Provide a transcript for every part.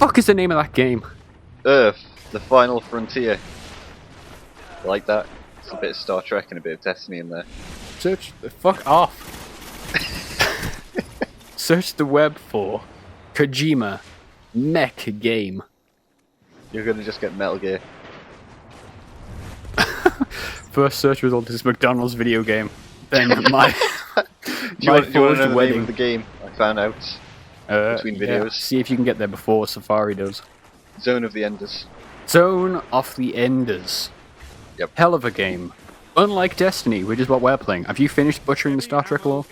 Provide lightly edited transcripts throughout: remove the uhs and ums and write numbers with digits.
fuck is the name of that game? Earth, the Final Frontier. I like that. It's a bit of Star Trek and a bit of Destiny in there. Search the fuck off. Search the web for Kojima mech game. You're gonna just get Metal Gear. First search result is McDonald's video game. Then my Do you want to know the wedding. name of the game? I found out between videos. Yeah. See if you can get there before Safari does. Zone of the Enders. Zone of the Enders. Yep. Hell of a game. Unlike Destiny, which is what we're playing. Have you finished butchering the Star Trek lore?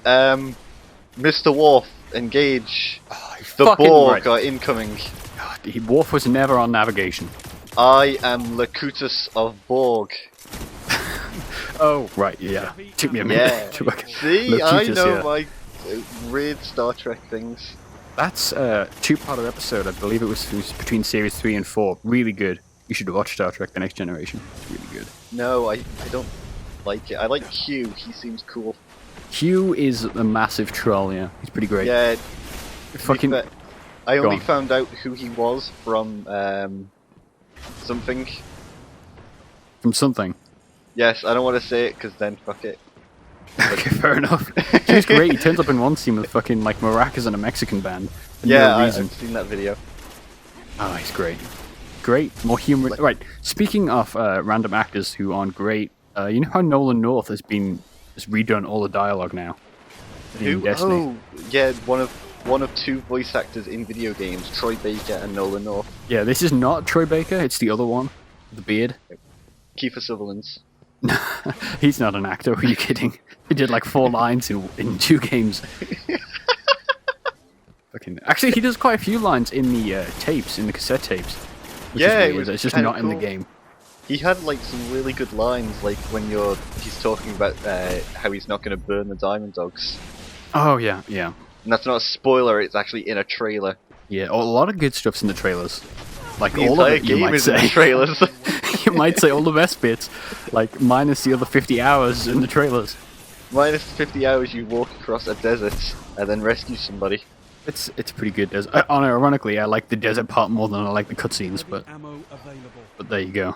Mr. Worf, engage. Oh, The Borg are incoming. God, Worf was never on navigation. I am Locutus of Borg. Oh, right, yeah. Took me a minute. Yeah. to look. See, I Locutus, know yeah. my weird Star Trek things. That's a two-parter episode. I believe it was between series 3 and 4. Really good. You should watch Star Trek: The Next Generation. It's really good. No, I don't like it. I like Q. He seems cool. Q is a massive troll, yeah. He's pretty great. Yeah. Fucking... I Go only on. found out who he was from something. From something. Yes, I don't want to say it because then fuck it. Okay, fair enough. He's great. He turns up in one scene with fucking like maracas and a Mexican band. For Yeah, no I've reason. seen that video. Oh, he's great. Great, more humor. Right. Speaking of random actors who aren't great, you know how Nolan North has redone all the dialogue now in Destiny. Oh, yeah, one of two voice actors in video games, Troy Baker and Nolan North. Yeah, this is not Troy Baker. It's the other one, the beard. Kiefer Sutherland's. He's not an actor. Are you kidding? He did like 4 lines in 2 games. Fucking. Actually, he does quite a few lines in the tapes, in the cassette tapes. Which Yeah, is it weird. was It's just kinda not in the cool. game. He had like some really good lines, like when he's talking about how he's not going to burn the Diamond Dogs. Oh yeah, yeah, And that's not a spoiler, it's actually in a trailer. yeah. A lot of good stuff's in the trailers. Like The all of entire it, you game might is in say. the trailers. You might say all the best bits, like minus the other 50 hours in the trailers. Minus 50 hours you walk across a desert and then rescue somebody. It's pretty good. Ironically, I like the desert part more than I like the cutscenes, but there you go.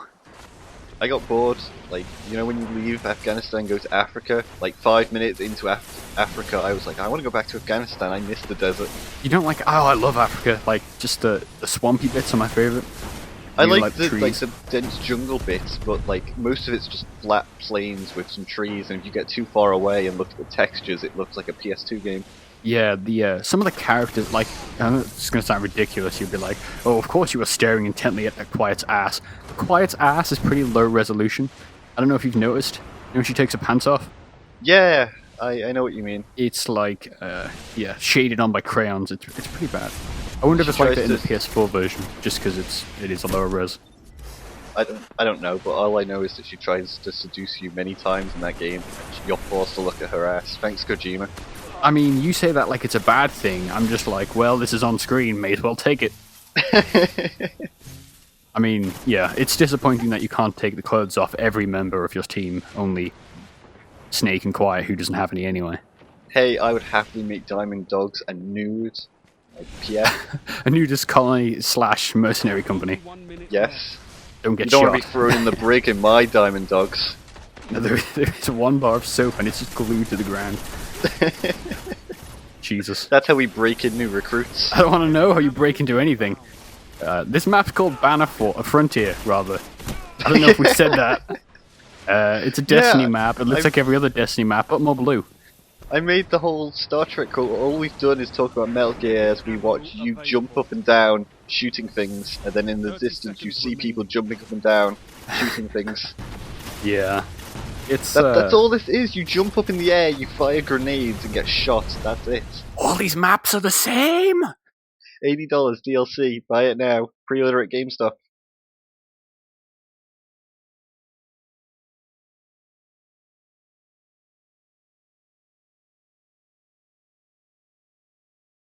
I got bored, like, you know when you leave Afghanistan and go to Africa, like 5 minutes into Africa, I was like, I want to go back to Afghanistan, I miss the desert. You don't like? Oh, I love Africa. Like just the swampy bits are my favorite. I Really like the trees. dense jungle bits, but like most of it's just flat plains with some trees, and if you get too far away and look at the textures, it looks like a PS2 game. Yeah, the some of the characters, like, I know it's going to sound ridiculous, you'd be like, oh, of course you were staring intently at the Quiet's ass. The Quiet's ass is pretty low resolution. I don't know if you've noticed. You know when she takes her pants off? Yeah, I know what you mean. It's like, yeah, shaded on by crayons. It's pretty bad. I wonder if it's like that in the PS4 version, just because it is a lower res. I don't know, but all I know is that she tries to seduce you many times in that game. You're forced to look at her ass. Thanks, Kojima. I mean, you say that like it's a bad thing. I'm just like, well, this is on screen, may as well take it. I mean, yeah, it's disappointing that you can't take the clothes off every member of your team, only Snake and Quiet, who doesn't have any anyway. Hey, I would happily make Diamond Dogs a nude. Like, yeah, A nudist colony / mercenary company. yes. Don't get You don't shot. want to be throwing in the brig in my Diamond Dogs. No, there is 1 bar of soap and it's just glued to the ground. Jesus. That's how we break in new recruits. I don't want to know how you break into anything. This map's called Frontier, rather. I don't know if we said that. It's a Destiny map. It looks like every other Destiny map, but more blue. I made the whole Star Trek call. All we've done is talk about Metal Gear as we watch you jump up and down, shooting things, and then in the distance you see people jumping up and down, shooting things. Yeah. It's That's all this is. You jump up in the air, you fire grenades, and get shot. That's it. all these maps are the same! $80 DLC. Buy it now. Pre-order at GameStop.